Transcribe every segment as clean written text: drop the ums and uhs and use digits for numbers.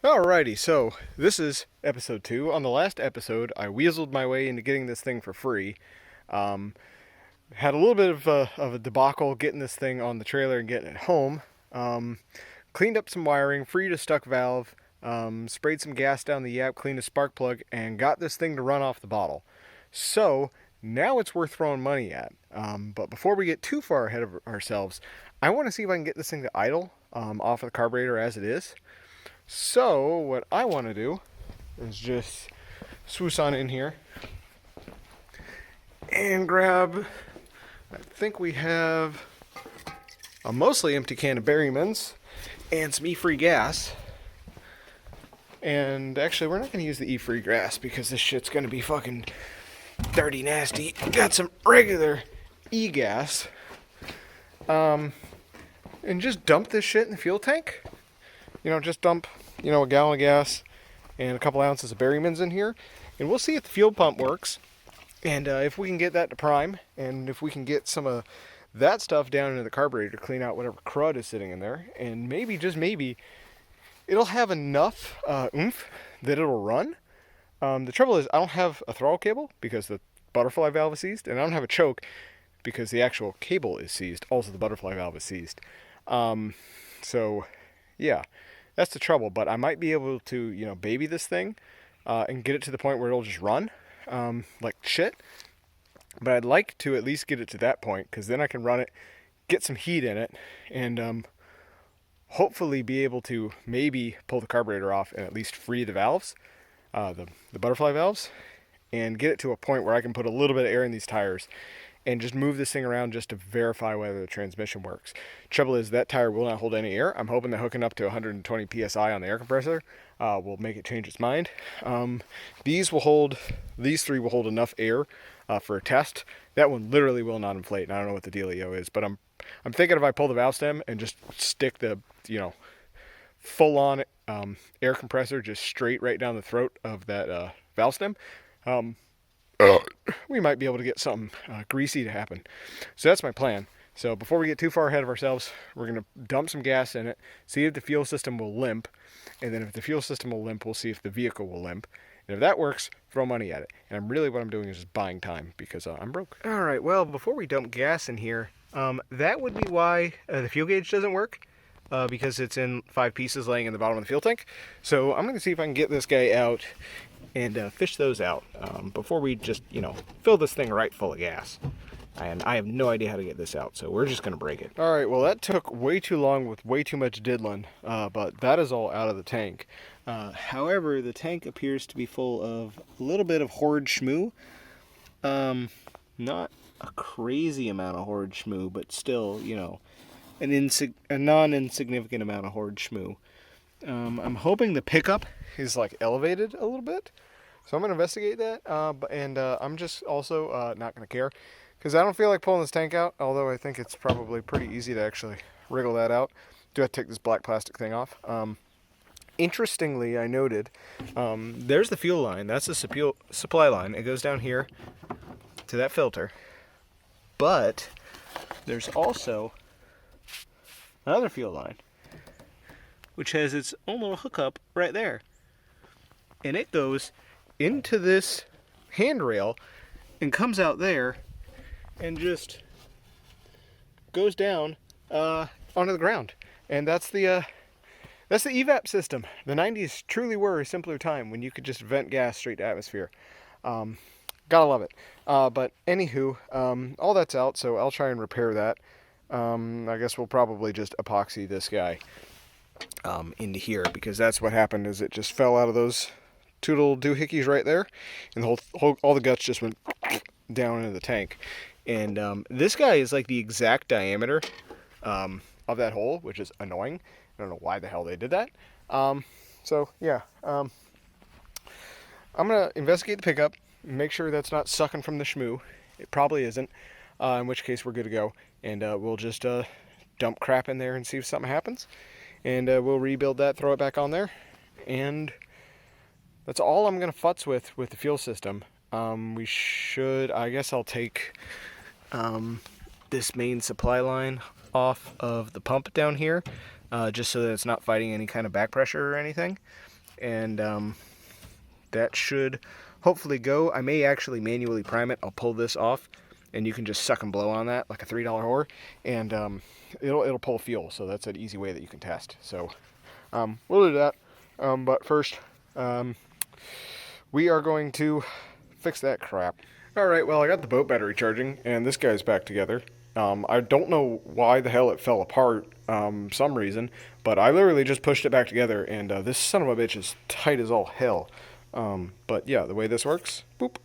Alrighty, so this is episode 2. On the last episode, I weaseled my way into getting this thing for free. Um, Had a little bit of a debacle getting this thing on the trailer and getting it home. Cleaned up some wiring, freed a stuck valve, sprayed some gas down the yap, cleaned a spark plug, and got this thing to run off the bottle. So now it's worth throwing money at. But before we get too far ahead of ourselves, I want to see if I can get this thing to idle off of the carburetor as it is. So what I want to do is just swoosh on in here and grab, I think we have a mostly empty can of Berryman's and some E-free gas. And actually we're not going to use the E-free gas because this shit's going to be fucking dirty nasty. Got some regular E-gas. And just dump this shit in the fuel tank. Just dump, a gallon of gas and a couple ounces of Berryman's in here. And we'll see if the fuel pump works. And if we can get that to prime. And if we can get some of that stuff down into the carburetor to clean out whatever crud is sitting in there. And maybe, just maybe, it'll have enough oomph that it'll run. The trouble is I don't have a throttle cable because the butterfly valve is seized. And I don't have a choke because the actual cable is seized. Also, the butterfly valve is seized. So, yeah. That's the trouble, but I might be able to, baby this thing and get it to the point where it'll just run like shit. But I'd like to at least get it to that point, because then I can run it, get some heat in it, and hopefully be able to maybe pull the carburetor off and at least free the valves, the butterfly valves, and get it to a point where I can put a little bit of air in these tires and just move this thing around just to verify whether the transmission works. Trouble is that tire will not hold any air. I'm hoping that hooking up to 120 psi on the air compressor will make it change its mind. These three will hold enough air for a test. That one literally will not inflate, and I don't know what the dealio is, but I'm thinking if I pull the valve stem and just stick the full-on air compressor just straight right down the throat of that valve stem, we might be able to get something greasy to happen. So that's my plan. So before we get too far ahead of ourselves, we're going to dump some gas in it, see if the fuel system will limp, and then if the fuel system will limp, we'll see if the vehicle will limp. And if that works, throw money at it. And what I'm doing is just buying time because I'm broke. All right, well, before we dump gas in here, that would be why the fuel gauge doesn't work. Because it's in 5 pieces laying in the bottom of the fuel tank. So I'm going to see if I can get this guy out and fish those out before we just, fill this thing right full of gas. And I have no idea how to get this out, so we're just going to break it. All right, well, that took way too long with way too much diddling, but that is all out of the tank. However, the tank appears to be full of a little bit of horrid schmoo. Not a crazy amount of horrid schmoo, but still, a non-insignificant amount of horrid schmoo. I'm hoping the pickup is elevated a little bit, so I'm gonna investigate that. I'm just also not gonna care because I don't feel like pulling this tank out. Although I think it's probably pretty easy to actually wriggle that out. Do have to take this black plastic thing off. Interestingly, I noted there's the fuel line. That's the supply line. It goes down here to that filter, but there's also another fuel line, which has its own little hookup right there. And it goes into this handrail and comes out there and just goes down onto the ground. And that's the evap system. The 90s truly were a simpler time when you could just vent gas straight to atmosphere. Gotta love it. But anywho, all that's out, so I'll try and repair that. I guess we'll probably just epoxy this guy into here, because that's what happened. Is it just fell out of those two little doohickeys right there, and all the guts just went down into the tank. And this guy is like the exact diameter of that hole, which is annoying. I don't know why the hell they did that. So yeah, I'm gonna investigate the pickup, make sure that's not sucking from the schmoo. It probably isn't. In which case we're good to go, and we'll just dump crap in there and see if something happens, and we'll rebuild that, throw it back on there, and that's all I'm gonna futz with the fuel system. I guess I'll take this main supply line off of the pump down here, just so that it's not fighting any kind of back pressure or anything. and that should hopefully go. I may actually manually prime it. I'll pull this off, and you can just suck and blow on that like a $3 whore, and it'll pull fuel. So that's an easy way that you can test. So we'll do that. But first, we are going to fix that crap. All right, well, I got the boat battery charging, and this guy's back together. I don't know why the hell it fell apart, some reason, but I literally just pushed it back together, and this son of a bitch is tight as all hell. But yeah, the way this works, boop,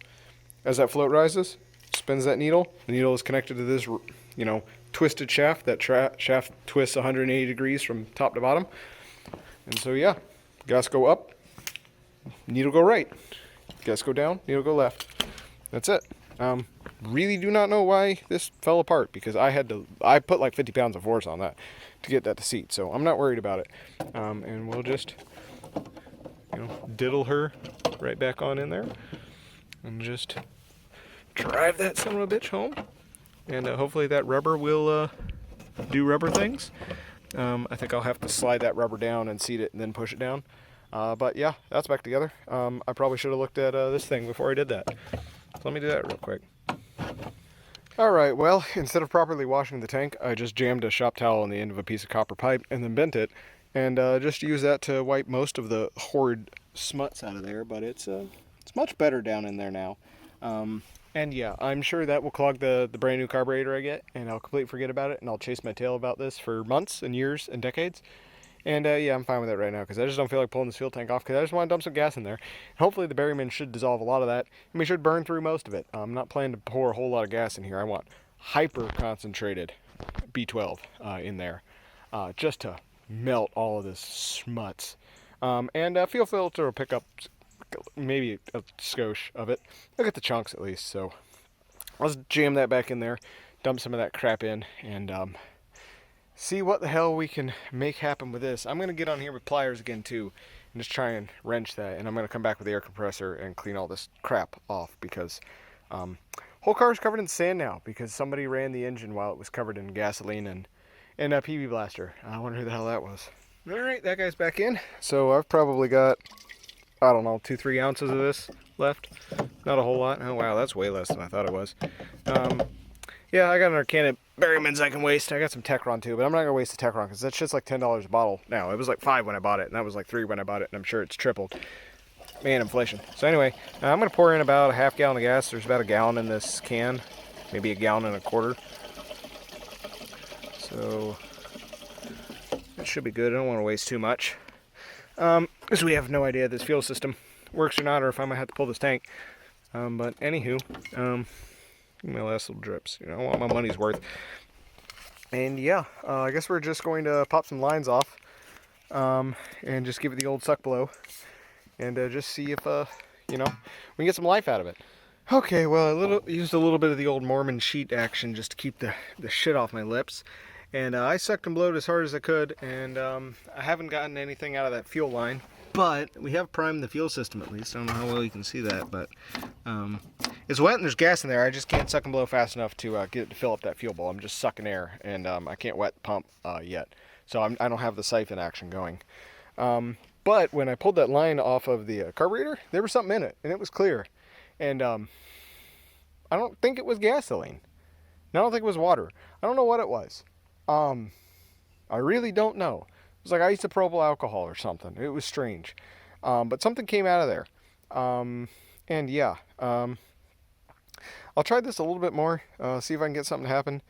as that float rises, spins that needle. The needle is connected to this, you know, twisted shaft. That shaft twists 180 degrees from top to bottom. And so yeah, gas go up, needle go right. Gas go down, needle go left. That's it. Really do not know why this fell apart, because I put like 50 pounds of force on that to get that to seat, so I'm not worried about it. And we'll just, you know, diddle her right back on in there and just drive that son of a bitch home. And hopefully that rubber will do rubber things. I think I'll have to slide that rubber down and seat it and then push it down. But yeah, that's back together. I probably should have looked at this thing before I did that. So let me do that real quick. Alright, well, instead of properly washing the tank, I just jammed a shop towel on the end of a piece of copper pipe and then bent it, and just used that to wipe most of the horrid smuts out of there, but it's much better down in there now. And yeah, I'm sure that will clog the brand new carburetor I get, and I'll completely forget about it, and I'll chase my tail about this for months and years and decades. And yeah, I'm fine with that right now, because I just don't feel like pulling this fuel tank off, because I just want to dump some gas in there. And hopefully the Berryman should dissolve a lot of that, and we should burn through most of it. I'm not planning to pour a whole lot of gas in here. I want hyper concentrated B12 in there, just to melt all of this smuts. And fuel filter will pick up maybe a skosh of it. Look at the chunks at least. So let's jam that back in there, dump some of that crap in, and see what the hell we can make happen with this. I'm going to get on here with pliers again too and just try and wrench that, and I'm going to come back with the air compressor and clean all this crap off, because whole car is covered in sand now because somebody ran the engine while it was covered in gasoline and a PB blaster. I wonder who the hell that was. Alright, that guy's back in. So I've probably got, I don't know, 2-3 ounces of this left. Not a whole lot. Oh wow, that's way less than I thought it was. Yeah, I got another can of Berrymans I can waste. I got some Techron too, but I'm not going to waste the Techron because that shit's like $10 a bottle now. It was like $5 when I bought it, and that was like $3 when I bought it, and I'm sure it's tripled. Man, inflation. So anyway, I'm going to pour in about a half gallon of gas. There's about a gallon in this can, maybe a gallon and a quarter. So that should be good. I don't want to waste too much, because we have no idea if this fuel system works or not, or if I might have to pull this tank. But anywho, my last little drips. You know, I want my money's worth. And yeah, I guess we're just going to pop some lines off, and just give it the old suck blow, and just see if you know, we can get some life out of it. Okay, well, I used a little bit of the old Mormon sheet action just to keep the shit off my lips, and I sucked and blowed as hard as I could, and I haven't gotten anything out of that fuel line. But we have primed the fuel system at least. I don't know how well you can see that, but it's wet and there's gas in there. I just can't suck and blow fast enough to get it to fill up that fuel bowl. I'm just sucking air, and I can't wet the pump yet. So I don't have the siphon action going. But when I pulled that line off of the carburetor, there was something in it, and it was clear. And I don't think it was gasoline. And I don't think it was water. I don't know what it was. I really don't know. It was like isopropyl alcohol or something. It was strange. But something came out of there. And yeah, I'll try this a little bit more, see if I can get something to happen.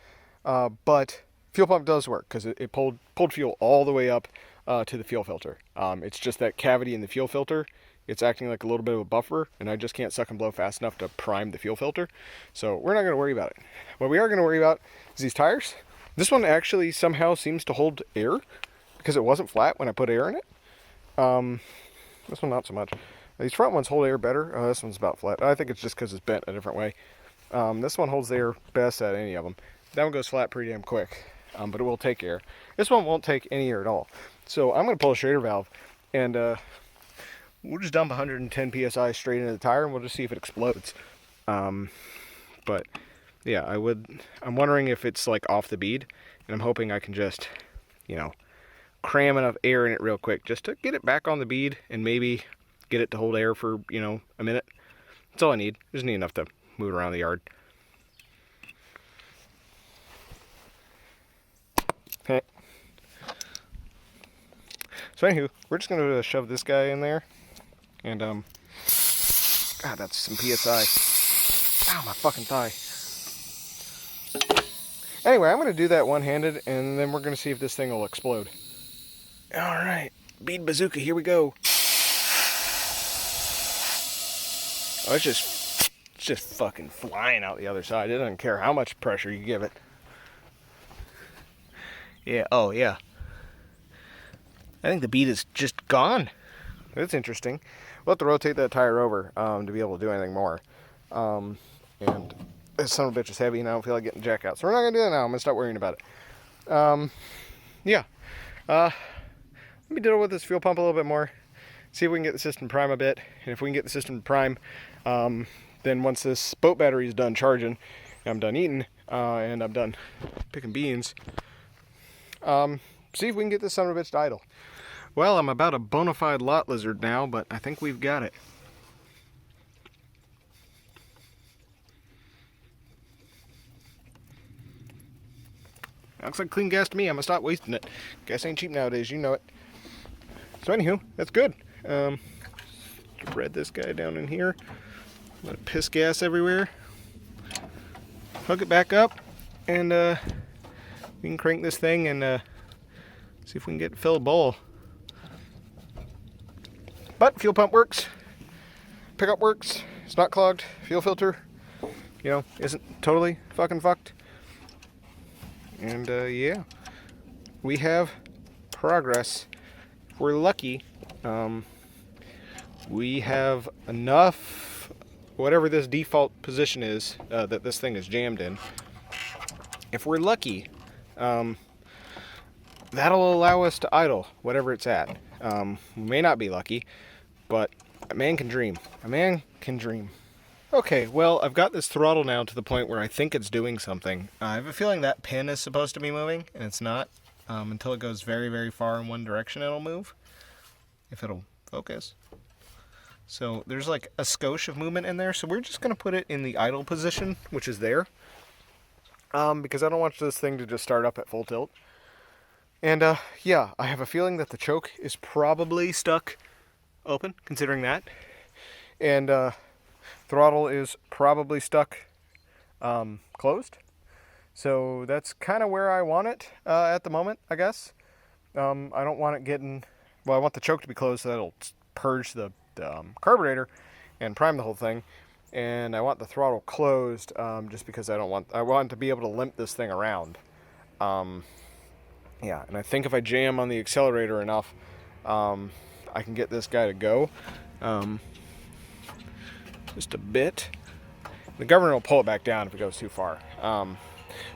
But fuel pump does work, because it pulled fuel all the way up to the fuel filter. It's just that cavity in the fuel filter. It's acting like a little bit of a buffer, and I just can't suck and blow fast enough to prime the fuel filter. So we're not going to worry about it. What we are going to worry about is these tires. This one actually somehow seems to hold air, because it wasn't flat when I put air in it. This one not so much. These front ones hold air better. This one's about flat. I think it's just because it's bent a different way. This one holds air best at any of them. That one goes flat pretty damn quick, but it will take air. This one won't take any air at all. So I'm going to pull a Schrader valve, and we'll just dump 110 psi straight into the tire, and we'll just see if it explodes. But yeah, I'm wondering if it's like off the bead, and I'm hoping I can just, you know, cram enough air in it real quick just to get it back on the bead and maybe get it to hold air for, you know, a minute. That's all I need. Just need enough to move it around the yard. Okay. So anywho, we're just gonna shove this guy in there, and God, that's some PSI. Ow, my fucking thigh. Anyway, I'm gonna do that one-handed, and then we're gonna see if this thing will explode. All right, bead bazooka, here we go. Oh, it's just fucking flying out the other side. It doesn't care how much pressure you give it. Yeah, oh yeah. I think the bead is just gone. That's interesting. We'll have to rotate that tire over to be able to do anything more. And this son of a bitch is heavy and I don't feel like getting jack out. So we're not going to do that now. I'm going to stop worrying about it. Yeah. Let me deal with this fuel pump a little bit more. See if we can get the system prime a bit. And if we can get the system prime, then once this boat battery is done charging, I'm done eating, and I'm done picking beans, see if we can get this son of a bitch to idle. Well, I'm about a bona fide lot lizard now, but I think we've got it. Looks like clean gas to me. I'm gonna stop wasting it. Gas ain't cheap nowadays, you know it. So anywho, that's good. Spread this guy down in here. Let it piss gas everywhere. Hook it back up, and we can crank this thing and see if we can get fill a bowl. But fuel pump works. Pickup works. It's not clogged. Fuel filter, you know, isn't totally fucking fucked. And yeah, we have progress. If we're lucky, we have enough, whatever this default position is that this thing is jammed in. If we're lucky, that'll allow us to idle whatever it's at. We may not be lucky, but a man can dream. A man can dream. Okay, well, I've got this throttle now to the point where I think it's doing something. I have a feeling that pin is supposed to be moving, and it's not. Until it goes very, very far in one direction, it'll move. If it'll focus. So there's like a skosh of movement in there, so we're just going to put it in the idle position, which is there. Because I don't want this thing to just start up at full tilt. And yeah, I have a feeling that the choke is probably stuck open, considering that. And throttle is probably stuck closed. So that's kind of where I want it at the moment, I guess. I don't want it getting... Well, I want the choke to be closed so that it'll purge the carburetor and prime the whole thing. And I want the throttle closed just because I want to be able to limp this thing around. Yeah, and I think if I jam on the accelerator enough, I can get this guy to go. Just a bit. The governor will pull it back down if it goes too far.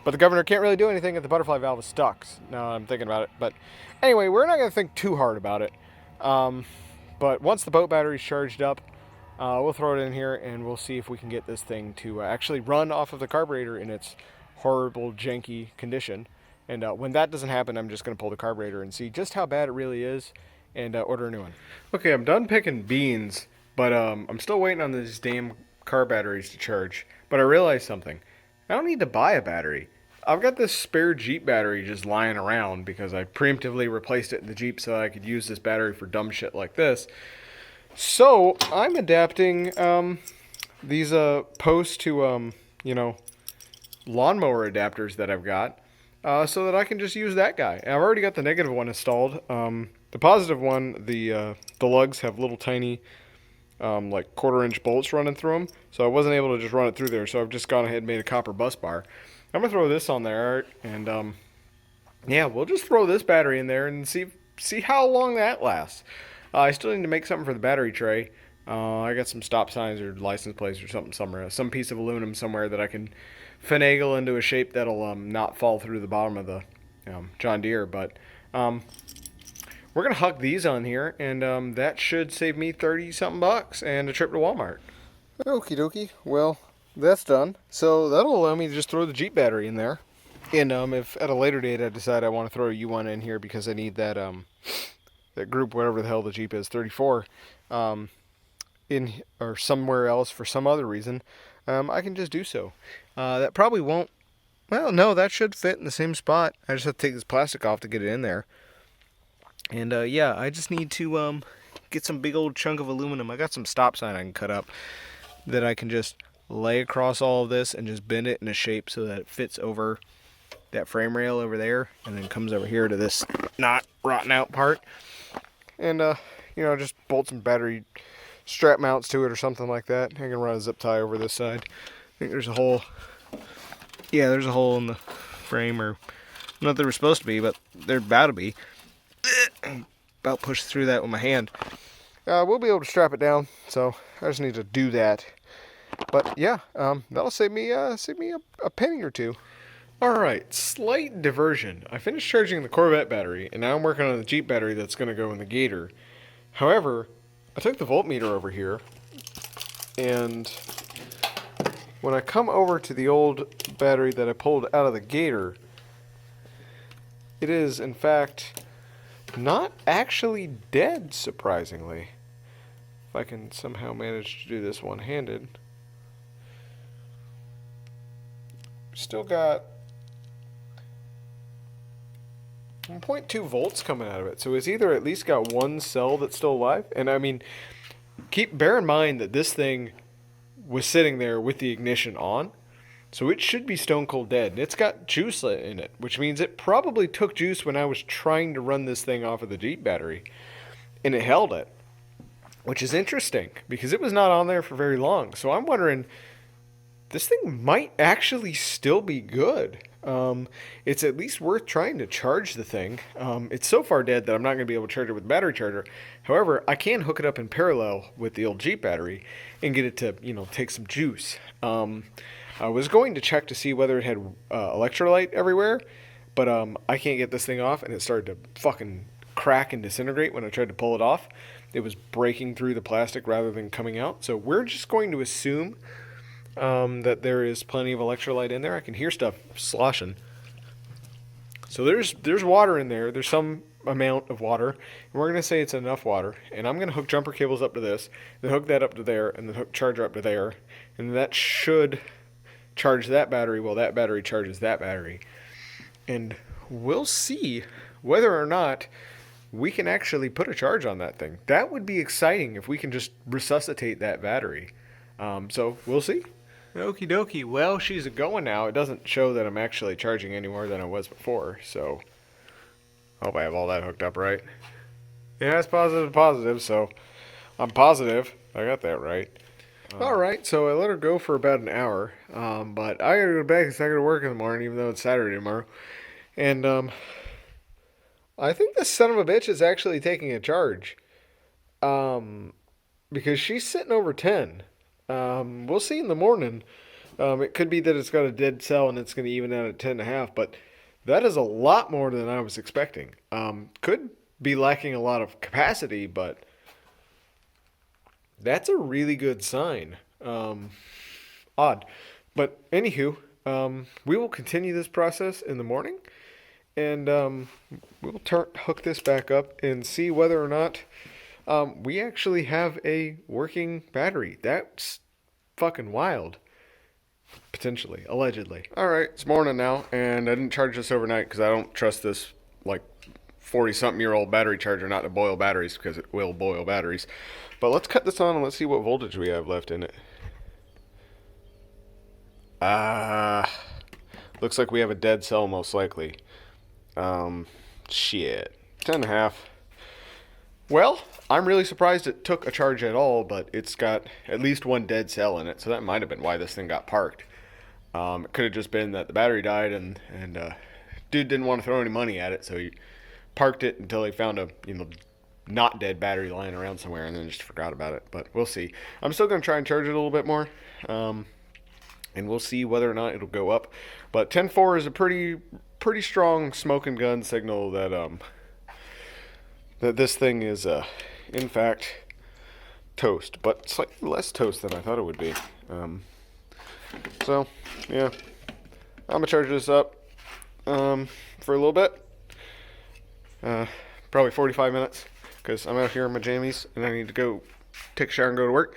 But the governor can't really do anything if the butterfly valve is stuck. Now I'm thinking about it. But anyway, we're not going to think too hard about it. But once the boat battery's charged up, we'll throw it in here and we'll see if we can get this thing to actually run off of the carburetor in its horrible, janky condition. And when that doesn't happen, I'm just going to pull the carburetor and see just how bad it really is and order a new one. Okay, I'm done picking beans, but I'm still waiting on these damn car batteries to charge. But I realized something. I don't need to buy a battery. I've got this spare Jeep battery just lying around because I preemptively replaced it in the Jeep so I could use this battery for dumb shit like this. So I'm adapting these post to you know, lawnmower adapters that I've got so that I can just use that guy. And I've already got the negative one installed. The positive one, the lugs have little tiny like 1/4-inch bolts running through them, so I wasn't able to just run it through there. So I've just gone ahead and made a copper bus bar. I'm gonna throw this on there, and yeah, we'll just throw this battery in there and see how long that lasts. I still need to make something for the battery tray. I got some stop signs or license plates or something somewhere, some piece of aluminum somewhere that I can finagle into a shape that'll not fall through the bottom of the John Deere. But we're gonna huck these on here, and that should save me 30-something bucks and a trip to Walmart. Okie dokie. Well, that's done. So that'll allow me to just throw the Jeep battery in there. And if at a later date I decide I want to throw a U1 in here because I need that that group, whatever the hell the Jeep is, 34, in or somewhere else for some other reason, I can just do so. That probably won't. Well, no, that should fit in the same spot. I just have to take this plastic off to get it in there. And yeah, I just need to get some big old chunk of aluminum. I got some stop sign I can cut up that I can just lay across all of this and just bend it in a shape so that it fits over that frame rail over there and then comes over here to this not rotten out part. And you know, just bolt some battery strap mounts to it or something like that. I can run a zip tie over this side. I think there's a hole. Yeah, there's a hole in the frame, or not that there was supposed to be, but they're about to be. About pushed through that with my hand. We'll be able to strap it down, so I just need to do that. But yeah, that'll save me a penny or two. Alright, slight diversion. I finished charging the Corvette battery, and now I'm working on the Jeep battery that's going to go in the Gator. However, I took the voltmeter over here, and when I come over to the old battery that I pulled out of the Gator, it is, in fact, not actually dead, surprisingly. If I can somehow manage to do this one-handed. Still got 1.2 volts coming out of it, so it's either at least got one cell that's still alive. And I mean, bear in mind that this thing was sitting there with the ignition on, so it should be stone cold dead. And it's got juice in it, which means it probably took juice when I was trying to run this thing off of the Jeep battery, and it held it, which is interesting because it was not on there for very long. So I'm wondering, this thing might actually still be good. It's at least worth trying to charge the thing. It's so far dead that I'm not going to be able to charge it with a battery charger. However, I can hook it up in parallel with the old Jeep battery and get it to, you know, take some juice. I was going to check to see whether it had electrolyte everywhere, but I can't get this thing off, and it started to fucking crack and disintegrate when I tried to pull it off. It was breaking through the plastic rather than coming out. So we're just going to assume that there is plenty of electrolyte in there. I can hear stuff sloshing. So there's water in there. There's some amount of water. And we're going to say it's enough water. And I'm going to hook jumper cables up to this, then hook that up to there, and then hook charger up to there. And that should charge that battery while that battery charges that battery. And we'll see whether or not we can actually put a charge on that thing. That would be exciting if we can just resuscitate that battery. So we'll see. Okie dokie. Well, she's going now. It doesn't show that I'm actually charging any more than I was before, so I hope I have all that hooked up right. Yeah, it's positive, so I'm positive I got that right. Alright, so I let her go for about an hour, but I gotta go back because I gotta work in the morning, even though it's Saturday tomorrow. And I think this son of a bitch is actually taking a charge, because she's sitting over 10. We'll see in the morning. It could be that it's got a dead cell and it's going to even out at 10.5, but that is a lot more than I was expecting. Could be lacking a lot of capacity, but that's a really good sign. Odd. But anywho, we will continue this process in the morning, and we'll hook this back up and see whether or not we actually have a working battery. That's fucking wild. Potentially. Allegedly. Alright, it's morning now, and I didn't charge this overnight because I don't trust this, like, 40-something-year-old battery charger not to boil batteries, because it will boil batteries. But let's cut this on and let's see what voltage we have left in it. Looks like we have a dead cell, most likely. Shit. 10.5. Well, I'm really surprised it took a charge at all, but it's got at least one dead cell in it, so that might have been why this thing got parked. It could have just been that the battery died and dude didn't want to throw any money at it, so he parked it until he found a, not dead battery lying around somewhere and then just forgot about it. But we'll see. I'm still going to try and charge it a little bit more, and we'll see whether or not it'll go up. But 10.4 is a pretty strong smoking gun signal that that this thing is in fact toast, but slightly less toast than I thought it would be. So yeah, I'm gonna charge this up for a little bit. Probably 45 minutes, because I'm out here in my jammies and I need to go take a shower and go to work.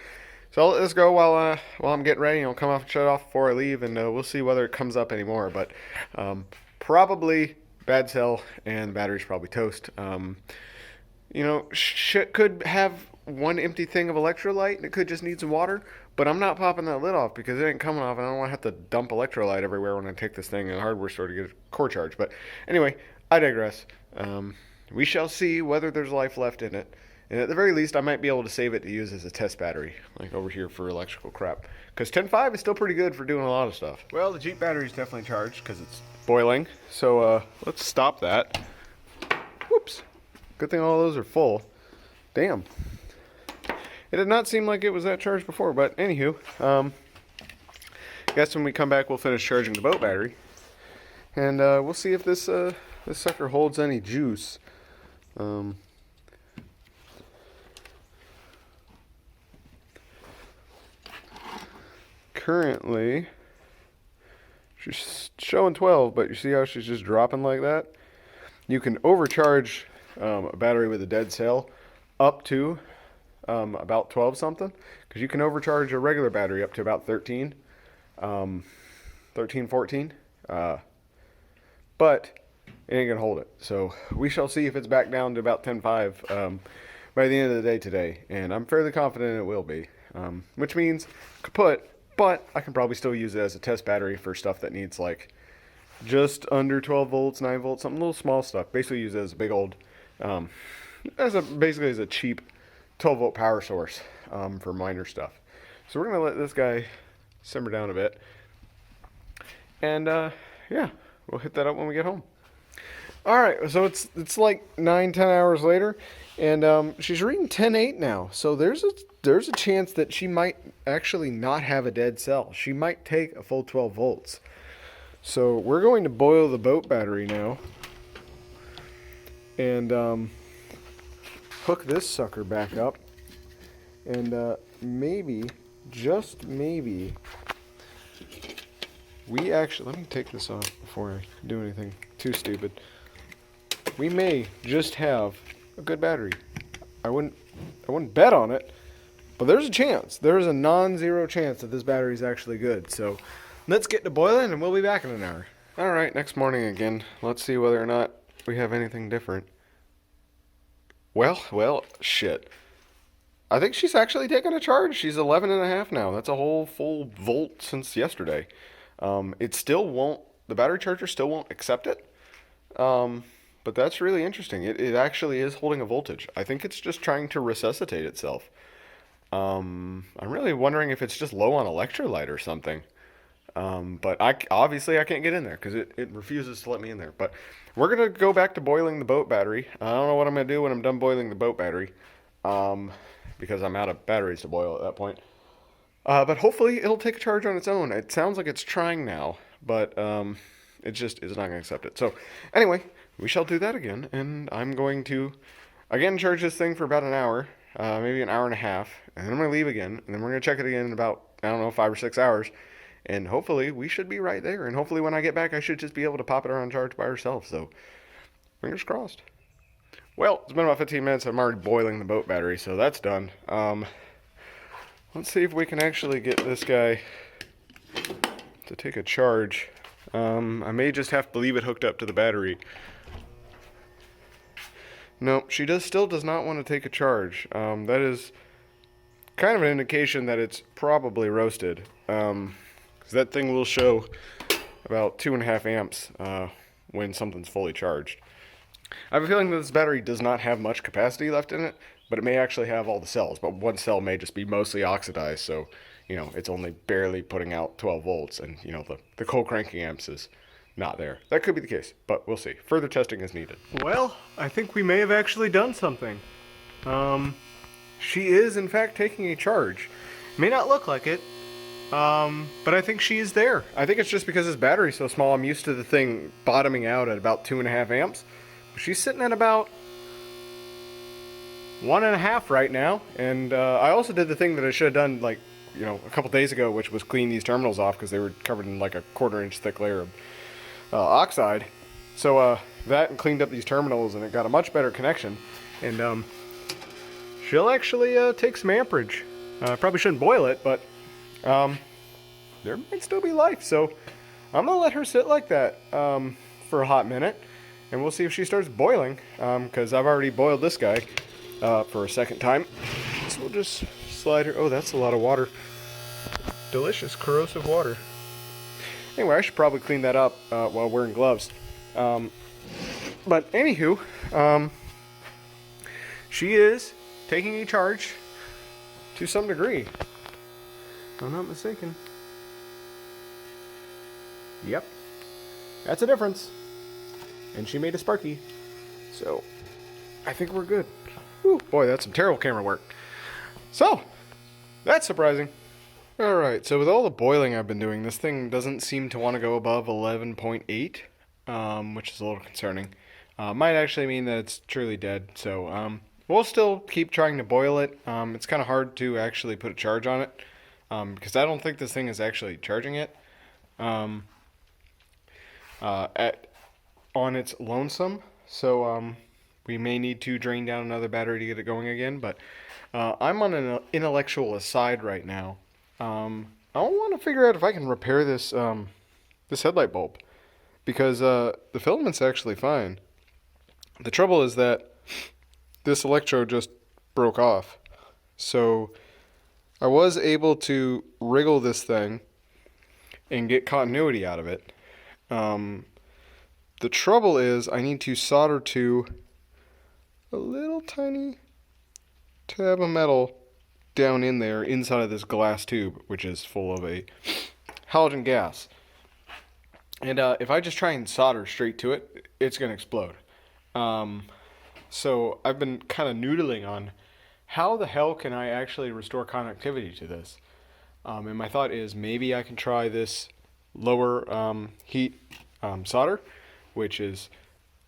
So I'll let this go while I'm getting ready. I'll come off and shut it off before I leave, and we'll see whether it comes up anymore. But probably bad cell, and the battery's probably toast. Shit could have one empty thing of electrolyte, and it could just need some water. But I'm not popping that lid off because it ain't coming off, and I don't want to have to dump electrolyte everywhere when I take this thing in the hardware store to get a core charge. But anyway, I digress. We shall see whether there's life left in it. And at the very least, I might be able to save it to use as a test battery, like over here for electrical crap. Because 10.5 is still pretty good for doing a lot of stuff. Well, the Jeep battery's definitely charged because it's boiling. So let's stop that. Whoops. Good thing all those are full. Damn. It did not seem like it was that charged before, but anywho. Guess when we come back, we'll finish charging the boat battery. And we'll see if this sucker holds any juice. Currently, she's showing 12, but you see how she's just dropping like that? You can overcharge a battery with a dead cell up to about 12 something, because you can overcharge a regular battery up to about 13, 14, but it ain't gonna hold it. So we shall see if it's back down to about 10.5 by the end of the day today, and I'm fairly confident it will be, which means kaput. But I can probably still use it as a test battery for stuff that needs like just under 12 volts, 9 volts, something little small stuff. Basically use it as a big old, basically as a cheap 12 volt power source for minor stuff. So we're gonna let this guy simmer down a bit, and yeah, we'll hit that up when we get home. All right, so it's like 9-10 hours later, and she's reading 10.8 now. So there's a chance that she might actually not have a dead cell. She might take a full 12 volts. So we're going to boil the boat battery now, and hook this sucker back up, and maybe, just maybe, we actually, let me take this off before I do anything too stupid. We may just have a good battery. I wouldn't bet on it, but there's a chance. There's a non-zero chance that this battery is actually good. So let's get to boiling, and we'll be back in an hour. All right, next morning again. Let's see whether or not we have anything different. Well, shit. I think she's actually taken a charge. She's 11.5 now. That's a whole full volt since yesterday. It still won't, the battery charger still won't accept it. But that's really interesting. It actually is holding a voltage. I think it's just trying to resuscitate itself. I'm really wondering if it's just low on electrolyte or something. But obviously I can't get in there because it refuses to let me in there. But we're going to go back to boiling the boat battery. I don't know what I'm going to do when I'm done boiling the boat battery. Because I'm out of batteries to boil at that point. But hopefully it'll take a charge on its own. It sounds like it's trying now, but it just is not going to accept it. So anyway, we shall do that again, and I'm going to again charge this thing for about an hour, maybe an hour and a half, and then I'm going to leave again, and then we're going to check it again in about, I don't know, 5 or 6 hours, and hopefully we should be right there, and hopefully when I get back I should just be able to pop it on charge by herself. So fingers crossed. Well, it's been about 15 minutes. I'm already boiling the boat battery, so that's done. Let's see if we can actually get this guy to take a charge. I may just have to leave it hooked up to the battery. No, she still does not want to take a charge. That is kind of an indication that it's probably roasted. Because that thing will show about 2.5 amps when something's fully charged. I have a feeling that this battery does not have much capacity left in it, but it may actually have all the cells. But one cell may just be mostly oxidized, so it's only barely putting out 12 volts, and the cold cranking amps is not there. That could be the case, but we'll see. Further testing is needed. Well, I think we may have actually done something. She is in fact taking a charge. May not look like it, but I think she is there. I think it's just because this battery's so small, I'm used to the thing bottoming out at about 2.5 amps. She's sitting at about 1.5 right now, and I also did the thing that I should have done a couple days ago, which was clean these terminals off because they were covered in like a 1/4 inch thick layer of oxide. So that and cleaned up these terminals, and it got a much better connection. And she'll actually take some amperage. Probably shouldn't boil it, but there might still be life. So I'm gonna let her sit like that for a hot minute, and we'll see if she starts boiling. Because I've already boiled this guy for a second time. So we'll just slide her. Oh, that's a lot of water. Delicious corrosive water. Anyway, I should probably clean that up while wearing gloves. But anywho, she is taking a charge to some degree. If I'm not mistaken. Yep. That's a difference. And she made a sparky. So, I think we're good. Whew, boy, that's some terrible camera work. So, that's surprising. Alright, so with all the boiling I've been doing, this thing doesn't seem to want to go above 11.8, which is a little concerning. Might actually mean that it's truly dead, so we'll still keep trying to boil it. It's kind of hard to actually put a charge on it, because I don't think this thing is actually charging it on its lonesome, so we may need to drain down another battery to get it going again, but I'm on an intellectual aside right now. I want to figure out if I can repair this this headlight bulb, because the filament's actually fine. The trouble is that this electrode just broke off. So I was able to wriggle this thing and get continuity out of it. The trouble is I need to solder to a little tiny tab of metal down in there inside of this glass tube, which is full of a halogen gas. And if I just try and solder straight to it, it's going to explode. So I've been kind of noodling on how the hell can I actually restore conductivity to this. And my thought is maybe I can try this lower heat solder, which is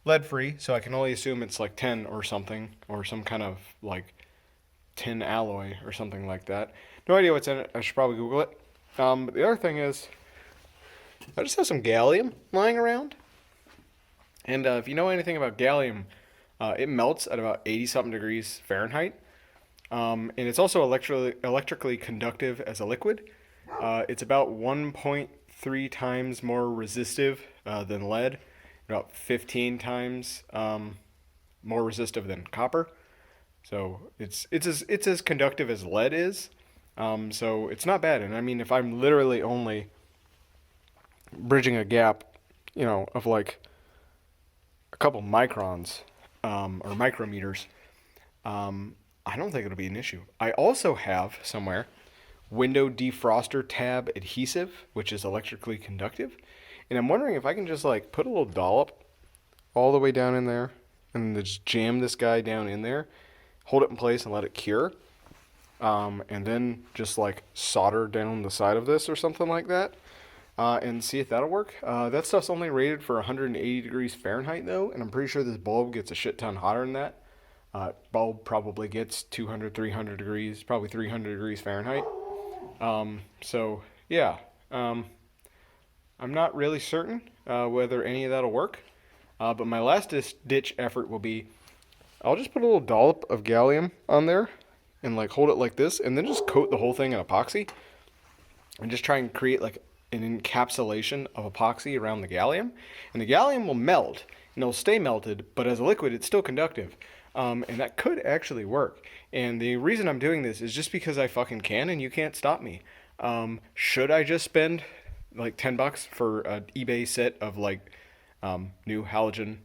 lead free, so I can only assume it's like 10 or something, or some kind of like tin alloy or something like that. No idea what's in it. I should probably Google it. But the other thing is, I just have some gallium lying around. And if you know anything about gallium, it melts at about 80-something degrees Fahrenheit. And it's also electrically conductive as a liquid. It's about 1.3 times more resistive than lead, about 15 times more resistive than copper. So it's as conductive as lead is. So it's not bad. And I mean, if I'm literally only bridging a gap, of like a couple microns or micrometers, I don't think it'll be an issue. I also have somewhere window defroster tab adhesive, which is electrically conductive. And I'm wondering if I can just like put a little dollop all the way down in there and just jam this guy down in there, hold it in place and let it cure. And then just like solder down the side of this or something like that. And see if that'll work. That stuff's only rated for 180 degrees Fahrenheit though, and I'm pretty sure this bulb gets a shit ton hotter than that. Bulb probably gets 200, 300 degrees, probably 300 degrees Fahrenheit. So yeah, I'm not really certain whether any of that'll work. But my last ditch effort will be, I'll just put a little dollop of gallium on there and like hold it like this, and then just coat the whole thing in epoxy and just try and create like an encapsulation of epoxy around the gallium. And the gallium will melt and it'll stay melted, but as a liquid it's still conductive. And that could actually work. And the reason I'm doing this is just because I fucking can, and you can't stop me. Should I just spend like $10 for an eBay set of like new halogen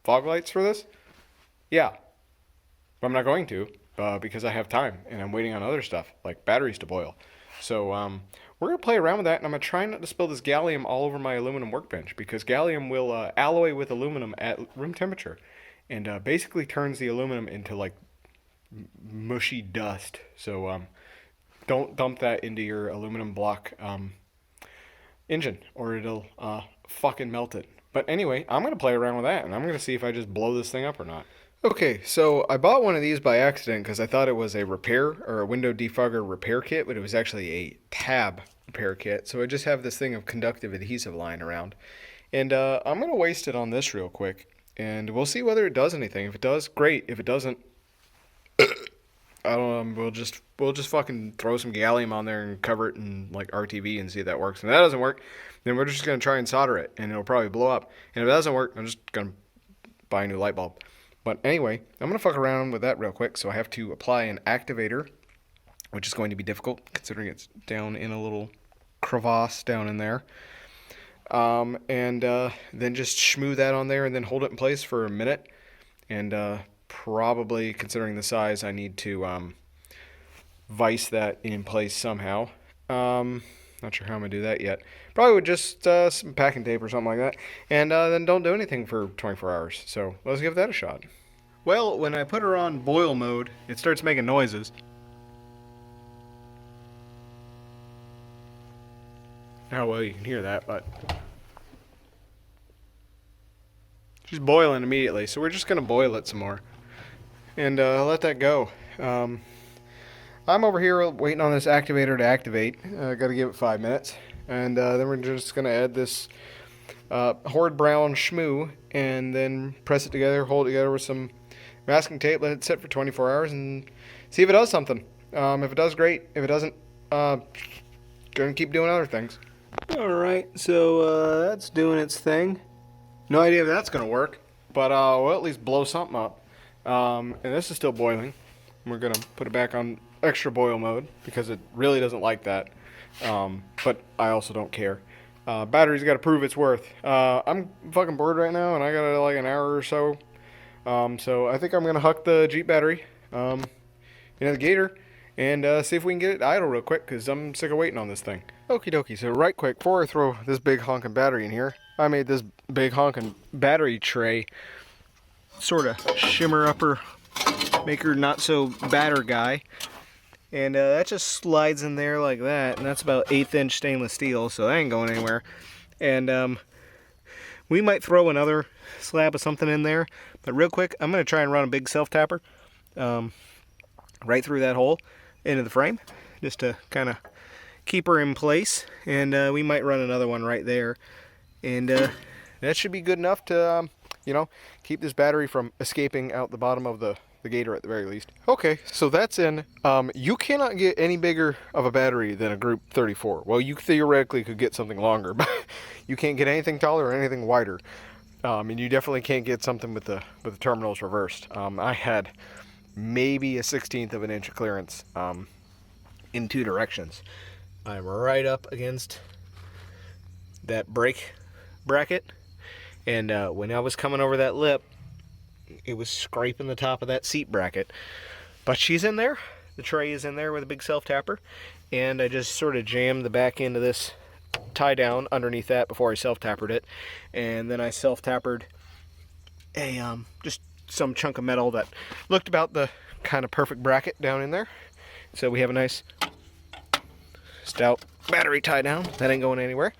fog lights for this? Yeah, but I'm not going to because I have time and I'm waiting on other stuff like batteries to boil. So we're going to play around with that, and I'm going to try not to spill this gallium all over my aluminum workbench, because gallium will alloy with aluminum at room temperature and basically turns the aluminum into like mushy dust. So don't dump that into your aluminum block engine, or it'll fucking melt it. But anyway, I'm going to play around with that, and I'm going to see if I just blow this thing up or not. Okay, so I bought one of these by accident because I thought it was a repair or a window defogger repair kit, but it was actually a tab repair kit. So I just have this thing of conductive adhesive lying around. And I'm going to waste it on this real quick. And we'll see whether it does anything. If it does, great. If it doesn't, I don't know, we'll just fucking throw some gallium on there and cover it in like RTV and see if that works. And if that doesn't work, then we're just going to try and solder it, and it'll probably blow up. And if it doesn't work, I'm just going to buy a new light bulb. But anyway, I'm going to fuck around with that real quick. So I have to apply an activator, which is going to be difficult considering it's down in a little crevasse down in there. And then just shmoo that on there and then hold it in place for a minute. And probably, considering the size, I need to vise that in place somehow. Not sure how I'm going to do that yet. Probably with just some packing tape or something like that. And then don't do anything for 24 hours. So let's give that a shot. Well, when I put her on boil mode, it starts making noises. Oh, well, you can hear that, but she's boiling immediately, so we're just going to boil it some more and let that go. I'm over here waiting on this activator to activate. Got to give it 5 minutes, and then we're just going to add this horrid brown shmoo and then press it together, hold it together with some masking tape, let it sit for 24 hours, and see if it does something. If it does, great. If it doesn't, going to keep doing other things. Alright, so that's doing its thing. No idea if that's going to work, but we'll at least blow something up. And this is still boiling. We're going to put it back on extra boil mode because it really doesn't like that. But I also don't care. Battery's got to prove its worth. I'm fucking bored right now, and I got like an hour or so. So I think I'm going to huck the Jeep battery into the Gator and see if we can get it idle real quick because I'm sick of waiting on this thing. Okie dokie, so right quick, before I throw this big honking battery in here, I made this big honking battery tray sort of shimmer upper, make her not so batter guy. And that just slides in there like that, and that's about 1/8 inch stainless steel, so that ain't going anywhere. And we might throw another slab of something in there, but real quick, I'm going to try and run a big self-tapper right through that hole into the frame, just to kind of keep her in place. And we might run another one right there, and that should be good enough to you know, keep this battery from escaping out the bottom of the Gator at the very least. Okay, so that's in. You cannot get any bigger of a battery than a Group 34. Well, you theoretically could get something longer, but you can't get anything taller or anything wider. And you definitely can't get something with the terminals reversed. I had maybe a 1/16 of an inch of clearance in 2 directions. I'm right up against that brake bracket, and when I was coming over that lip, it was scraping the top of that seat bracket. But she's in there. The tray is in there with a big self-tapper, and I just sort of jammed the back end of this tie down underneath that before I self-tappered it, and then I self-tappered a just some chunk of metal that looked about the kind of perfect bracket down in there. So we have a nice stout battery tie down that ain't going anywhere.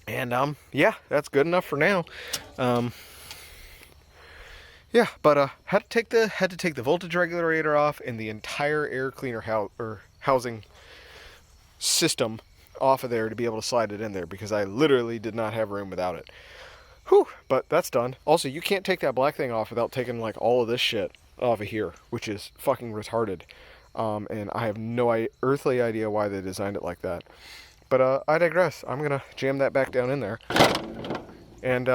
And yeah, that's good enough for now. Yeah, but had to take the voltage regulator off and the entire air cleaner housing system off of there to be able to slide it in there, because I literally did not have room without it. Whew, but that's done. Also, you can't take that black thing off without taking like all of this shit off of here, which is fucking retarded. And I have no earthly idea why they designed it like that. But I digress. I'm gonna jam that back down in there and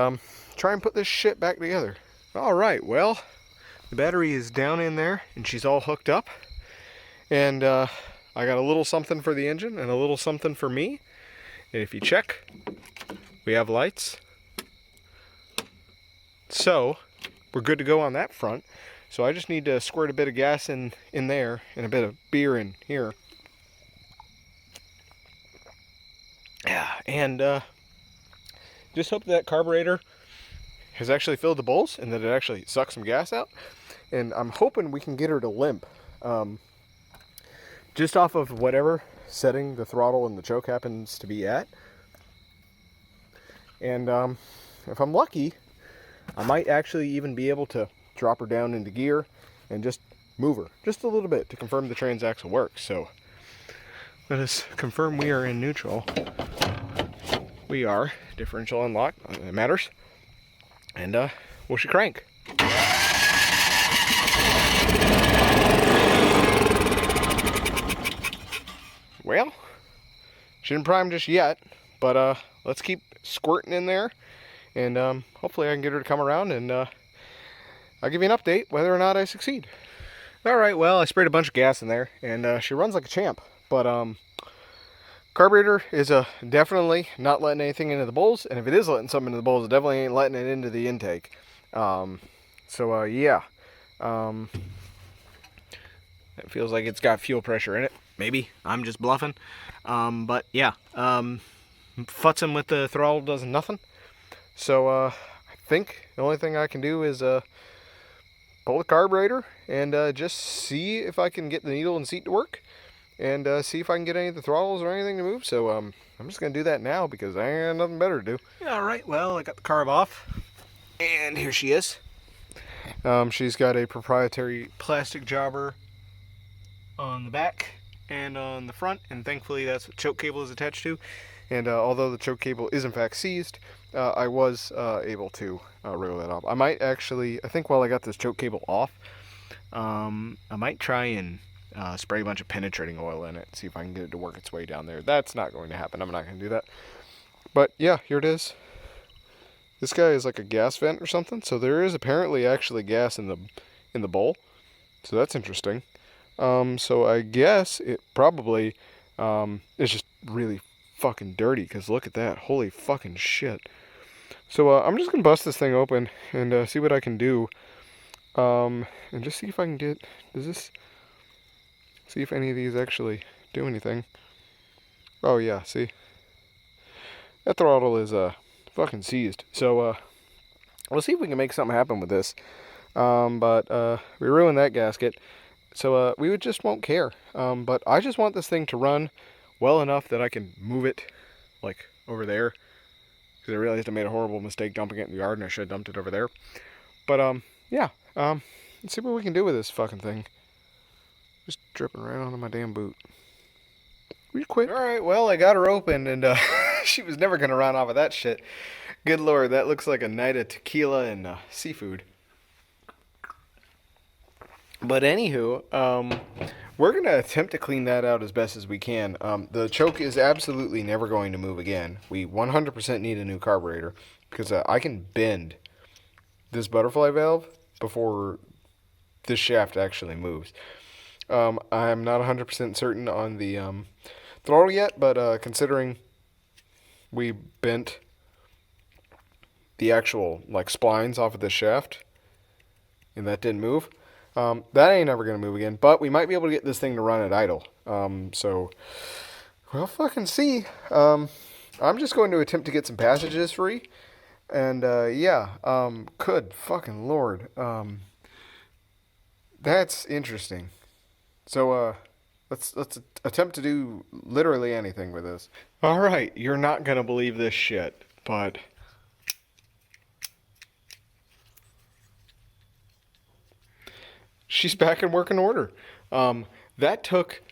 try and put this shit back together. Alright, well, the battery is down in there and she's all hooked up. And I got a little something for the engine and a little something for me. And if you check, we have lights. So, we're good to go on that front. So I just need to squirt a bit of gas in there and a bit of beer in here. Yeah, and just hope that carburetor has actually filled the bowls and that it actually sucks some gas out. And I'm hoping we can get her to limp. Just off of whatever setting the throttle and the choke happens to be at. And if I'm lucky, I might actually even be able to drop her down into gear and just move her just a little bit to confirm the transaxle works. So let us confirm we are in neutral. we are. Differential unlock, it matters. And we should crank. Well, she didn't prime just yet, but let's keep squirting in there, and hopefully I can get her to come around, and I'll give you an update whether or not I succeed. All right, well, I sprayed a bunch of gas in there, and she runs like a champ, but carburetor is definitely not letting anything into the bowls, and if it is letting something into the bowls, it definitely ain't letting it into the intake. Yeah. It feels like it's got fuel pressure in it. Maybe. I'm just bluffing. But yeah. Futzing with the throttle does nothing. So I think the only thing I can do is pull the carburetor and just see if I can get the needle and seat to work. And see if I can get any of the throttles or anything to move. So I'm just going to do that now because I ain't got nothing better to do. Alright, well, I got the carb off. And here she is. She's got a proprietary plastic jobber on the back and on the front, and thankfully that's what choke cable is attached to. And although the choke cable is in fact seized, I was able to wriggle that off. I might actually, I think while I got this choke cable off, I might try and spray a bunch of penetrating oil in it, see if I can get it to work its way down there. That's not going to happen. I'm not going to do that. But yeah, here it is. This guy is like a gas vent or something, so there is apparently actually gas in the bowl. So that's interesting. So I guess it probably is just really fucking dirty, because look at that. Holy fucking shit. So I'm just going to bust this thing open and see what I can do. And just see if I can get, see if any of these actually do anything. Oh yeah, see? That throttle is fucking seized. So we'll see if we can make something happen with this. But we ruined that gasket. So we just won't care. But I just want this thing to run well enough that I can move it like over there. Because I realized I made a horrible mistake dumping it in the yard, and I should have dumped it over there. But yeah. Let's see what we can do with this fucking thing. Just dripping right onto my damn boot. Will you quit? Alright, well, I got her open, and she was never going to run off of that shit. Good lord, that looks like a night of tequila and seafood. But anywho, we're going to attempt to clean that out as best as we can. The choke is absolutely never going to move again. We 100% need a new carburetor, because I can bend this butterfly valve before this shaft actually moves. I'm not 100% certain on the throttle yet, but considering we bent the actual like splines off of this shaft and that didn't move, that ain't ever going to move again. But we might be able to get this thing to run at idle. So we'll fucking see. I'm just going to attempt to get some passages free. And yeah, good fucking lord. That's interesting. So let's attempt to do literally anything with this. All right, you're not gonna believe this shit, but she's back in working order. That took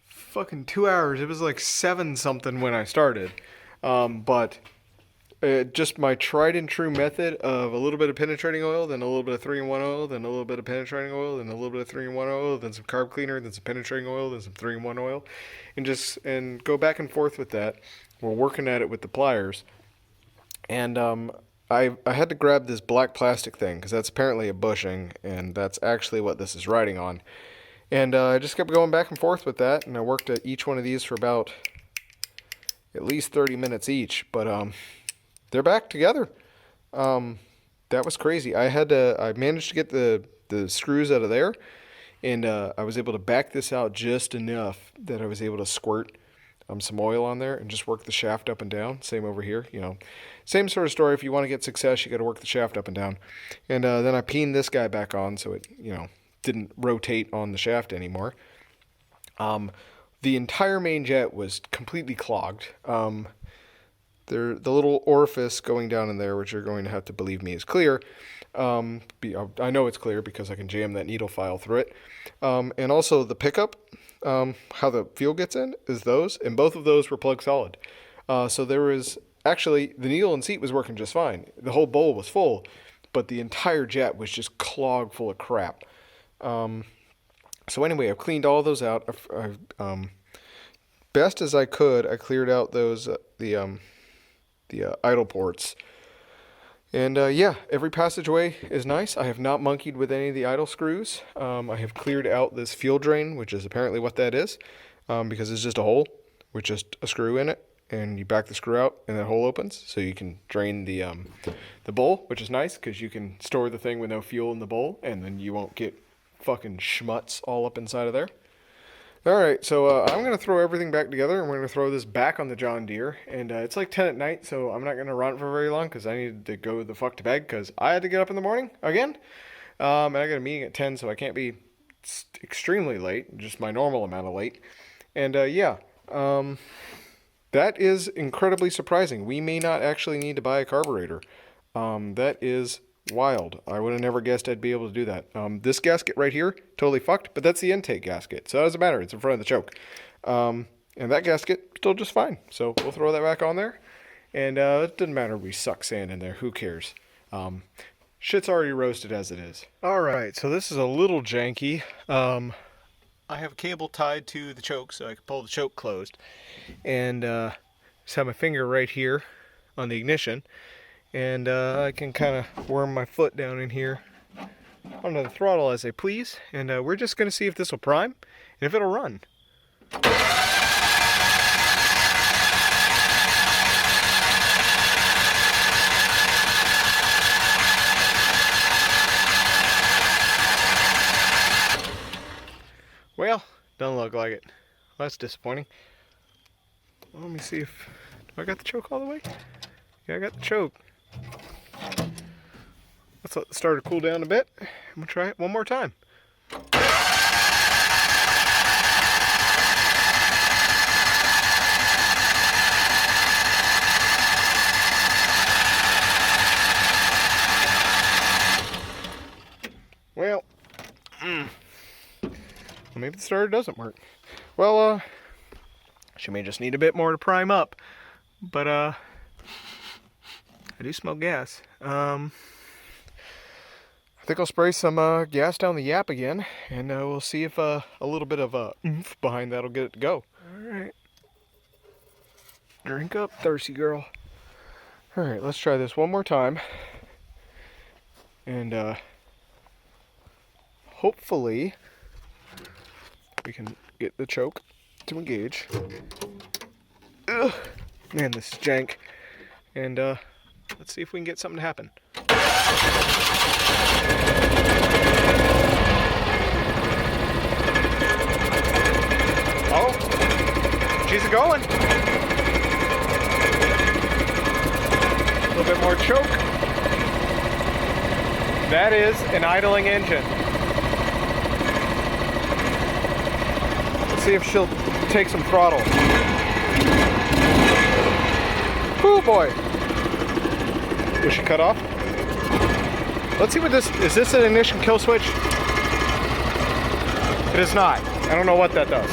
fucking 2 hours. It was like 7 something when I started. But just my tried and true method of a little bit of penetrating oil, then a little bit of 3-in-1 oil, then a little bit of penetrating oil, then a little bit of 3-in-1 oil, then some carb cleaner, then some penetrating oil, then some 3-in-1 oil, and go back and forth with that. We're working at it with the pliers, and I had to grab this black plastic thing because that's apparently a bushing, and that's actually what this is riding on. And I just kept going back and forth with that, and I worked at each one of these for about at least 30 minutes each, but they're back together. That was crazy. I managed to get the screws out of there, and I was able to back this out just enough that I was able to squirt some oil on there and just work the shaft up and down. Same over here, same sort of story. If you want to get success, you got to work the shaft up and down. And then I peened this guy back on so it, didn't rotate on the shaft anymore. The entire main jet was completely clogged. The little orifice going down in there, which you're going to have to believe me is clear, I know it's clear because I can jam that needle file through it. And also the pickup, how the fuel gets in is those, and both of those were plug solid. So there was actually, the needle and seat was working just fine. The whole bowl was full, but the entire jet was just clogged full of crap. So anyway, I've cleaned all those out. Best as I could, I cleared out those the idle ports. And yeah, every passageway is nice. I have not monkeyed with any of the idle screws. I have cleared out this fuel drain, which is apparently what that is, because it's just a hole with just a screw in it, and you back the screw out, and that hole opens, so you can drain the bowl, which is nice because you can store the thing with no fuel in the bowl, and then you won't get fucking schmutz all up inside of there. Alright, so I'm going to throw everything back together, and we're going to throw this back on the John Deere, and it's like 10 at night, so I'm not going to run for very long, because I needed to go the fuck to bed, because I had to get up in the morning, again, and I got a meeting at 10, so I can't be extremely late, just my normal amount of late, and yeah, that is incredibly surprising. We may not actually need to buy a carburetor. That is wild. I would have never guessed I'd be able to do that. This gasket right here, totally fucked, but that's the intake gasket, so it doesn't matter. It's in front of the choke. And that gasket, still just fine. So we'll throw that back on there. And it doesn't matter if we suck sand in there. Who cares? Shit's already roasted as it is. Alright, so this is a little janky. I have a cable tied to the choke so I can pull the choke closed. And just have my finger right here on the ignition. And I can kind of worm my foot down in here onto the throttle as I please. And we're just going to see if this will prime and if it'll run. Well, doesn't look like it. Well, that's disappointing. Well, let me see if... Do I got the choke all the way? Yeah, I got the choke. Let's let the starter cool down a bit. I'm going to try it one more time. Well, maybe the starter doesn't work. Well, she may just need a bit more to prime up. But, I do smell gas. I think I'll spray some gas down the yap again, and we'll see if a little bit of oomph behind that'll get it to go. Alright. Drink up, thirsty girl. Alright, let's try this one more time. And hopefully we can get the choke to engage. Ugh. Man, this is jank. And let's see if we can get something to happen. Oh, she's going. A little bit more choke. That is an idling engine. Let's see if she'll take some throttle. Oh boy. Was she cut off? Let's see what this is. This an ignition kill switch? It is not. I don't know what that does.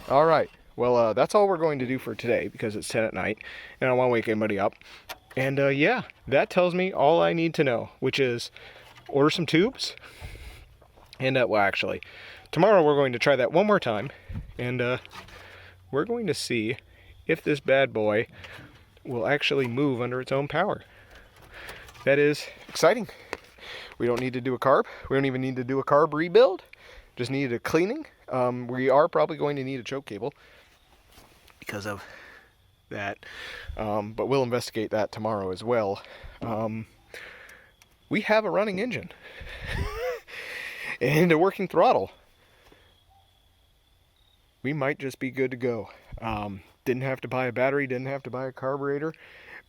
Alright. Well, that's all we're going to do for today because it's 10 at night and I don't want to wake anybody up. And yeah, that tells me all I need to know, which is order some tubes. And well, actually, tomorrow we're going to try that one more time. And we're going to see if this bad boy will actually move under its own power. That is exciting. We don't need to do a carb. We don't even need to do a carb rebuild. Just needed a cleaning. We are probably going to need a choke cable because of that. But we'll investigate that tomorrow as well. We have a running engine and a working throttle. We might just be good to go. Didn't have to buy a battery, didn't have to buy a carburetor,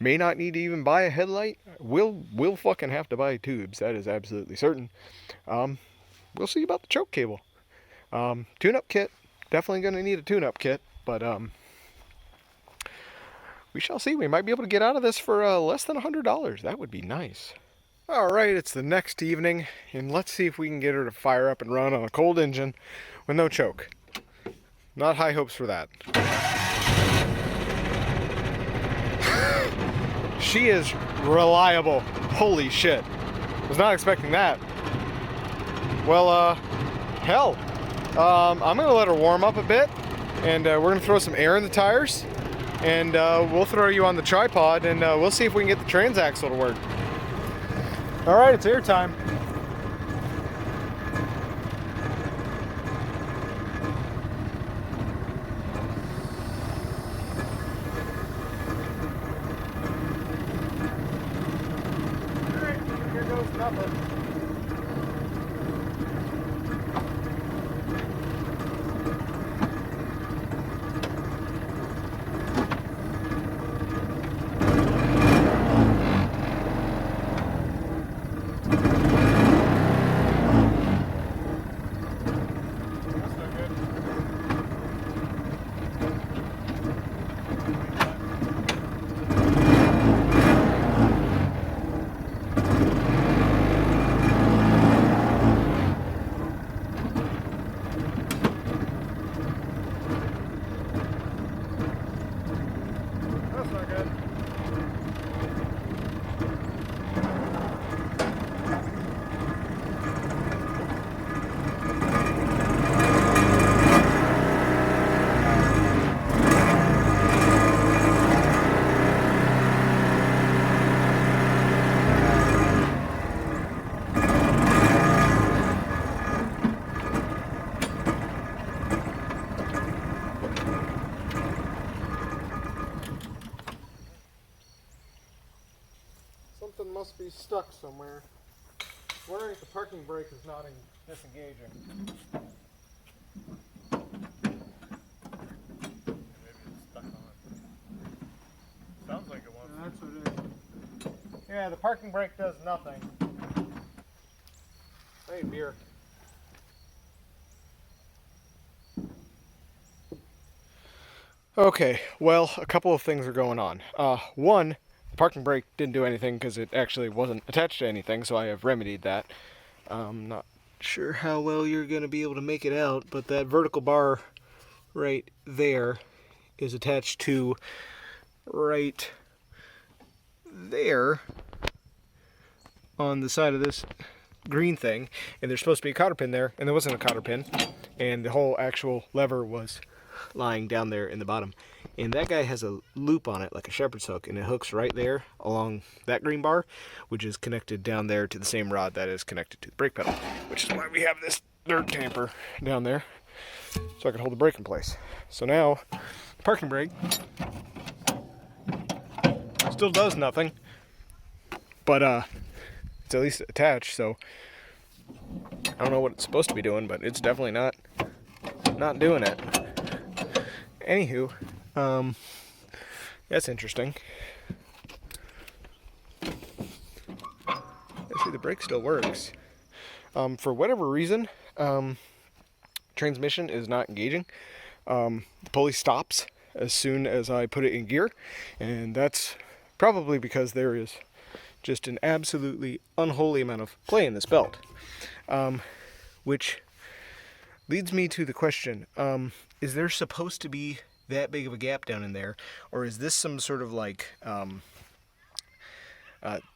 may not need to even buy a headlight. We'll fucking have to buy tubes, that is absolutely certain. We'll see about the choke cable. Tune-up kit, definitely going to need a tune-up kit, but we shall see. We might be able to get out of this for less than $100. That would be nice. Alright, it's the next evening, and let's see if we can get her to fire up and run on a cold engine with no choke. Not high hopes for that. She is reliable. Holy shit. Was not expecting that. Well, hell. I'm gonna let her warm up a bit, and we're gonna throw some air in the tires, and we'll throw you on the tripod, and we'll see if we can get the transaxle to work. Alright, it's air time. Alright, here goes nothing. That's not good. Something must be stuck somewhere. Wondering if the parking brake is not disengaging. Maybe it's stuck on. Sounds like it wants. Yeah, that's what it is. Yeah, the parking brake does nothing. Hey, beer. Okay, well, a couple of things are going on. One, the parking brake didn't do anything because it actually wasn't attached to anything, so I have remedied that. Not sure how well you're going to be able to make it out, but that vertical bar right there is attached to right there on the side of this green thing, and there's supposed to be a cotter pin there, and there wasn't a cotter pin, and the whole actual lever was lying down there in the bottom, and that guy has a loop on it like a shepherd's hook, and it hooks right there along that green bar, which is connected down there to the same rod that is connected to the brake pedal, which is why we have this dirt tamper down there so I can hold the brake in place. So now the parking brake still does nothing, but it's at least attached, so I don't know what it's supposed to be doing, but it's definitely not doing it. Anywho, that's interesting. I see the brake still works. For whatever reason, transmission is not engaging. The pulley stops as soon as I put it in gear, and that's probably because there is just an absolutely unholy amount of play in this belt. Which leads me to the question, is there supposed to be that big of a gap down in there, or is this some sort of like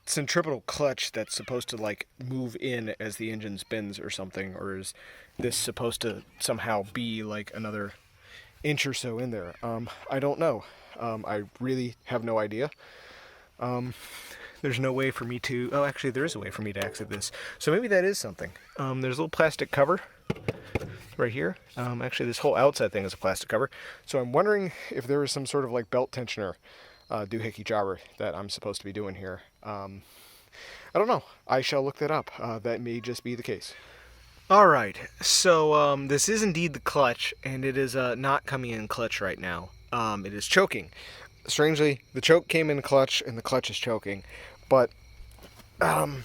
centripetal clutch that's supposed to like move in as the engine spins or something, or is this supposed to somehow be like another inch or so in there? I don't know. I really have no idea. There's no way for me to, oh actually there is a way for me to exit this, so maybe that is something. There's a little plastic cover right here. Actually this whole outside thing is a plastic cover, so I'm wondering if there is some sort of like belt tensioner doohickey jobber that I'm supposed to be doing here. I don't know. I shall look that up. That may just be the case. Alright, so this is indeed the clutch, and it is not coming in clutch right now. It is choking. Strangely, the choke came in clutch, and the clutch is choking. But I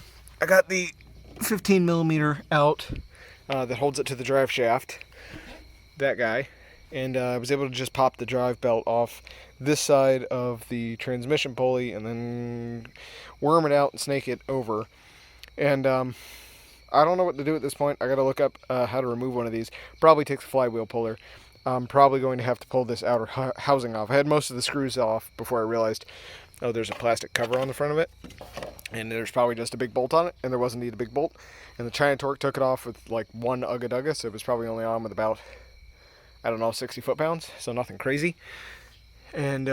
got the 15 millimeter out that holds it to the drive shaft, that guy, and I was able to just pop the drive belt off this side of the transmission pulley and then worm it out and snake it over. And I don't know what to do at this point. I got to look up how to remove one of these. Probably takes a flywheel puller. I'm probably going to have to pull this outer housing off. I had most of the screws off before I realized, oh, there's a plastic cover on the front of it. And there's probably just a big bolt on it, and there wasn't indeed a big bolt. And the China Torque took it off with like one Ugga Dugga, so it was probably only on with about, I don't know, 60 foot-pounds, so nothing crazy. And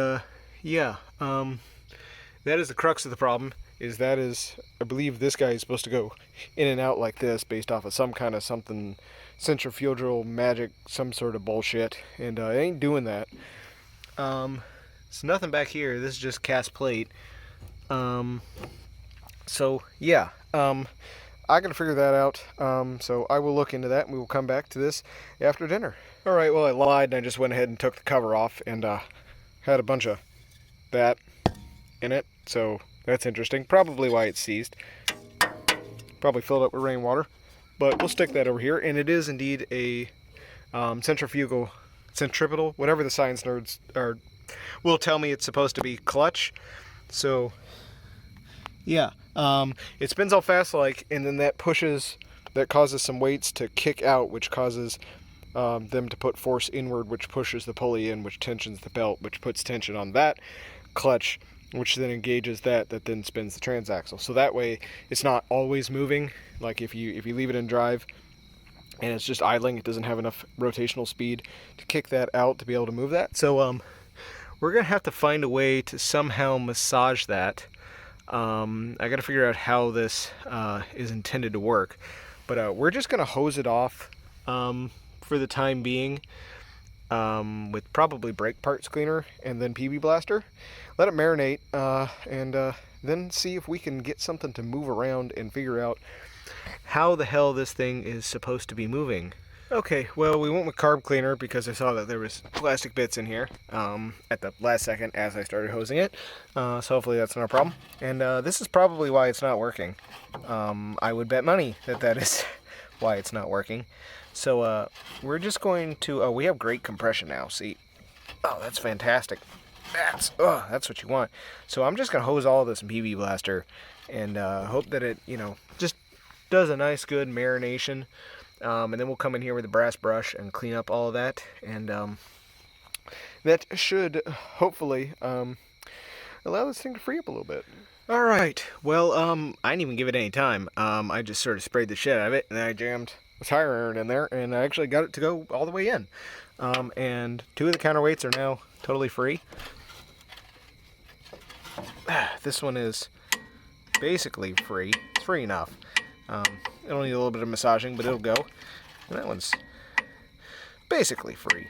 yeah, that is the crux of the problem. I believe this guy is supposed to go in and out like this based off of some kind of something centrifugal magic, some sort of bullshit, and it ain't doing that. It's nothing back here. This is just cast plate. So yeah, I gotta figure that out. So I will look into that, and we will come back to this after dinner. All right. Well, I lied, and I just went ahead and took the cover off, and had a bunch of that in it. So that's interesting. Probably why it's seized. Probably filled up with rainwater. But we'll stick that over here. And it is indeed a centrifugal, whatever the science nerds will tell me it's supposed to be clutch. So yeah, it spins all fast and then that causes some weights to kick out, which causes them to put force inward, which pushes the pulley in, which tensions the belt, which puts tension on that clutch, which then engages that then spins the transaxle. So that way it's not always moving. Like if you leave it in drive and it's just idling, it doesn't have enough rotational speed to kick that out to be able to move that. So we're gonna have to find a way to somehow massage that. I gotta figure out how this is intended to work, but we're just gonna hose it off for the time being with probably brake parts cleaner and then PB Blaster. Let it marinate and then see if we can get something to move around and figure out how the hell this thing is supposed to be moving. Okay, well, we went with carb cleaner because I saw that there was plastic bits in here at the last second as I started hosing it. So hopefully that's not a problem. And this is probably why it's not working. I would bet money that is why it's not working. So we're just going to, we have great compression now, see? Oh, that's fantastic. That's what you want. So I'm just going to hose all of this in PB Blaster and hope that it, just does a nice good marination. And then we'll come in here with a brass brush and clean up all of that. And that should hopefully allow this thing to free up a little bit. All right. Well, I didn't even give it any time. I just sort of sprayed the shit out of it, and then I jammed the tire iron in there, and I actually got it to go all the way in. And 2 of the counterweights are now totally free. This one is basically free. It's free enough. It'll need a little bit of massaging, but it'll go. And that one's basically free.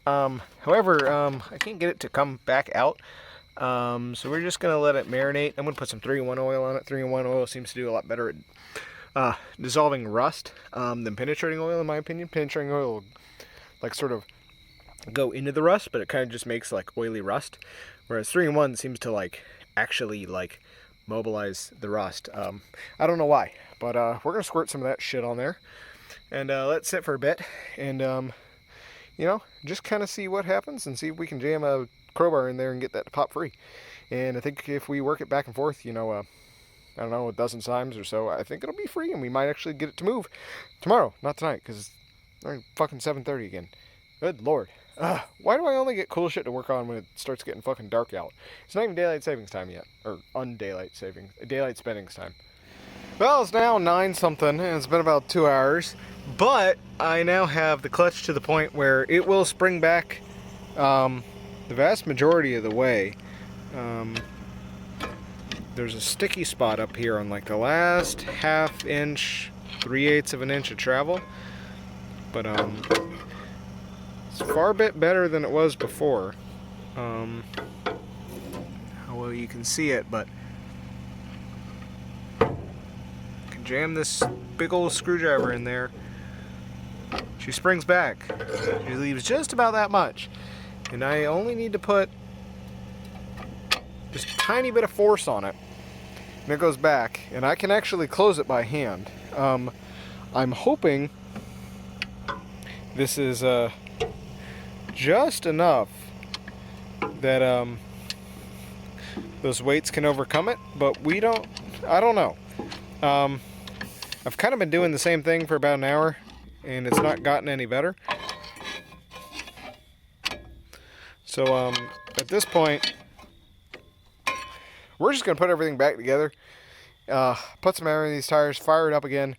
However, I can't get it to come back out. So we're just going to let it marinate. I'm going to put some 3-in-1 oil on it. 3-in-1 oil seems to do a lot better at dissolving rust than penetrating oil, in my opinion. Penetrating oil will, sort of go into the rust, but it kind of just makes, oily rust. Whereas 3-in-1 seems to, actually, mobilize the rust. I don't know why, but we're going to squirt some of that shit on there and let it sit for a bit and, just kind of see what happens and see if we can jam a crowbar in there and get that to pop free. And I think if we work it back and forth, I don't know, a dozen times or so, I think it'll be free and we might actually get it to move tomorrow, not tonight, because it's fucking 7:30 again. Good lord. Why do I only get cool shit to work on when it starts getting fucking dark out? It's not even daylight savings time yet. Or daylight spendings time. Well, it's now 9-something, and it's been about 2 hours. But I now have the clutch to the point where it will spring back the vast majority of the way. There's a sticky spot up here on the last ½ inch, 3/8 of an inch of travel. But it's far bit better than it was before. How well you can see it, but I can jam this big old screwdriver in there. She springs back. She leaves just about that much. And I only need to put just a tiny bit of force on it. And it goes back. And I can actually close it by hand. I'm hoping this is just enough that those weights can overcome it, but I don't know. I've kind of been doing the same thing for about an hour, and it's not gotten any better. So at this point, we're just going to put everything back together, put some air in these tires, fire it up again,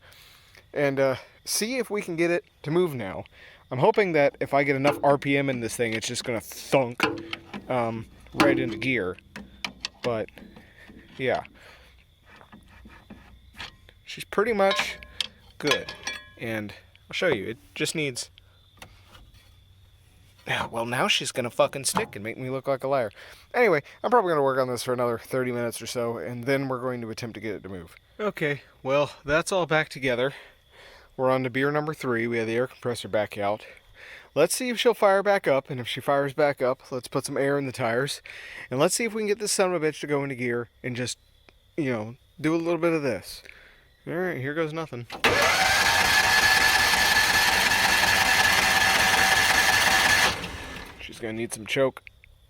and see if we can get it to move now. I'm hoping that if I get enough RPM in this thing, it's just going to thunk right into gear. But, yeah. She's pretty much good. And I'll show you. It just needs... Yeah, well, now she's going to fucking stick and make me look like a liar. Anyway, I'm probably going to work on this for another 30 minutes or so, and then we're going to attempt to get it to move. Okay, well, that's all back together. We're on to beer number 3. We have the air compressor back out. Let's see if she'll fire back up, and if she fires back up, let's put some air in the tires. And let's see if we can get this son of a bitch to go into gear and just, you know, do a little bit of this. Alright, here goes nothing. She's gonna need some choke.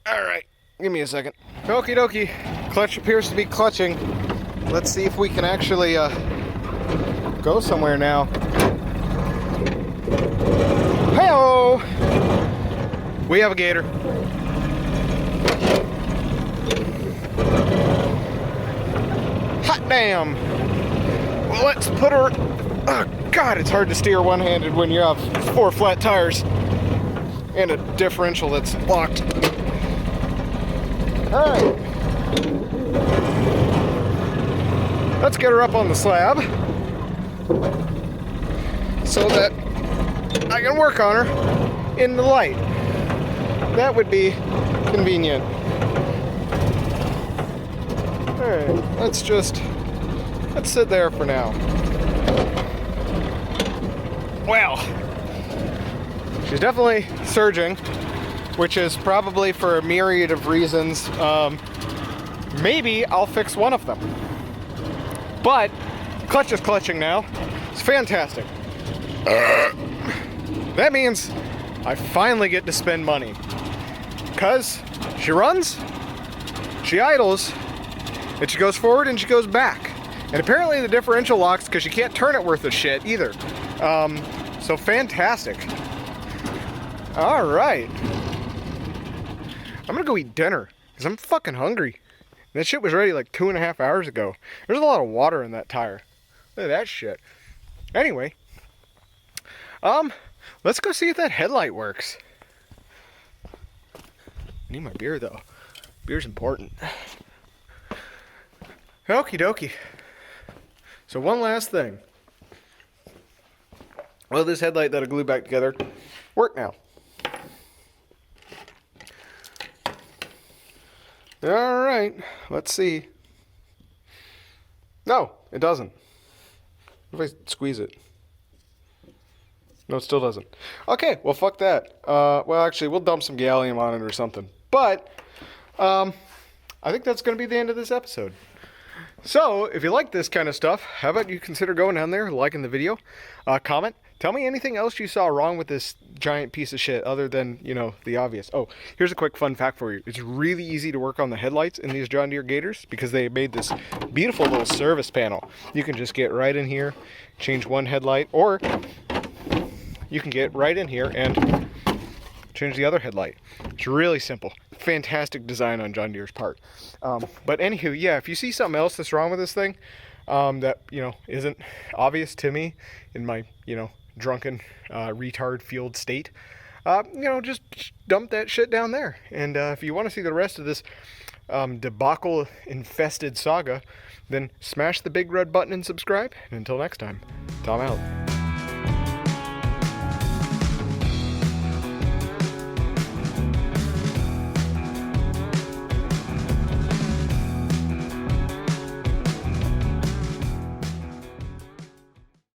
Alright, give me a second. Okie dokie. Clutch appears to be clutching. Let's see if we can actually go somewhere now. Hey-oh! We have a Gator. Hot damn! Well, let's put her... Oh, God, it's hard to steer one-handed when you have 4 flat tires and a differential that's locked. Alright. Let's get her up on the slab so that I can work on her in the light. That would be convenient. Alright, let's sit there for now. Well, she's definitely surging, which is probably for a myriad of reasons. Maybe I'll fix one of them. But clutch is clutching now. It's fantastic. That means I finally get to spend money. Because she runs, she idles, and she goes forward and she goes back. And apparently the differential locks because you can't turn it worth a shit either. So fantastic. Alright. I'm gonna go eat dinner because I'm fucking hungry. That shit was ready like 2.5 hours ago. There's a lot of water in that tire. Look at that shit. Anyway. Let's go see if that headlight works. I need my beer though. Beer's important. Okie dokie. So one last thing. Will this headlight that I glued back together work now? Alright, let's see. No, it doesn't. What if I squeeze it? No, it still doesn't. Okay, well, fuck that. Well, actually, we'll dump some gallium on it or something. But, I think that's going to be the end of this episode. So, if you like this kind of stuff, how about you consider going down there, liking the video, comment, tell me anything else you saw wrong with this giant piece of shit other than, you know, the obvious. Oh, here's a quick fun fact for you. It's really easy to work on the headlights in these John Deere Gators because they made this beautiful little service panel. You can just get right in here, change one headlight, or you can get right in here and change the other headlight. It's really simple. Fantastic design on John Deere's part. But anywho, yeah, if you see something else that's wrong with this thing that, you know, isn't obvious to me in my, you know, drunken retard fueled state, you know, just dump that shit down there. And if you want to see the rest of this debacle infested saga, then smash the big red button and subscribe. And until next time, Tom out.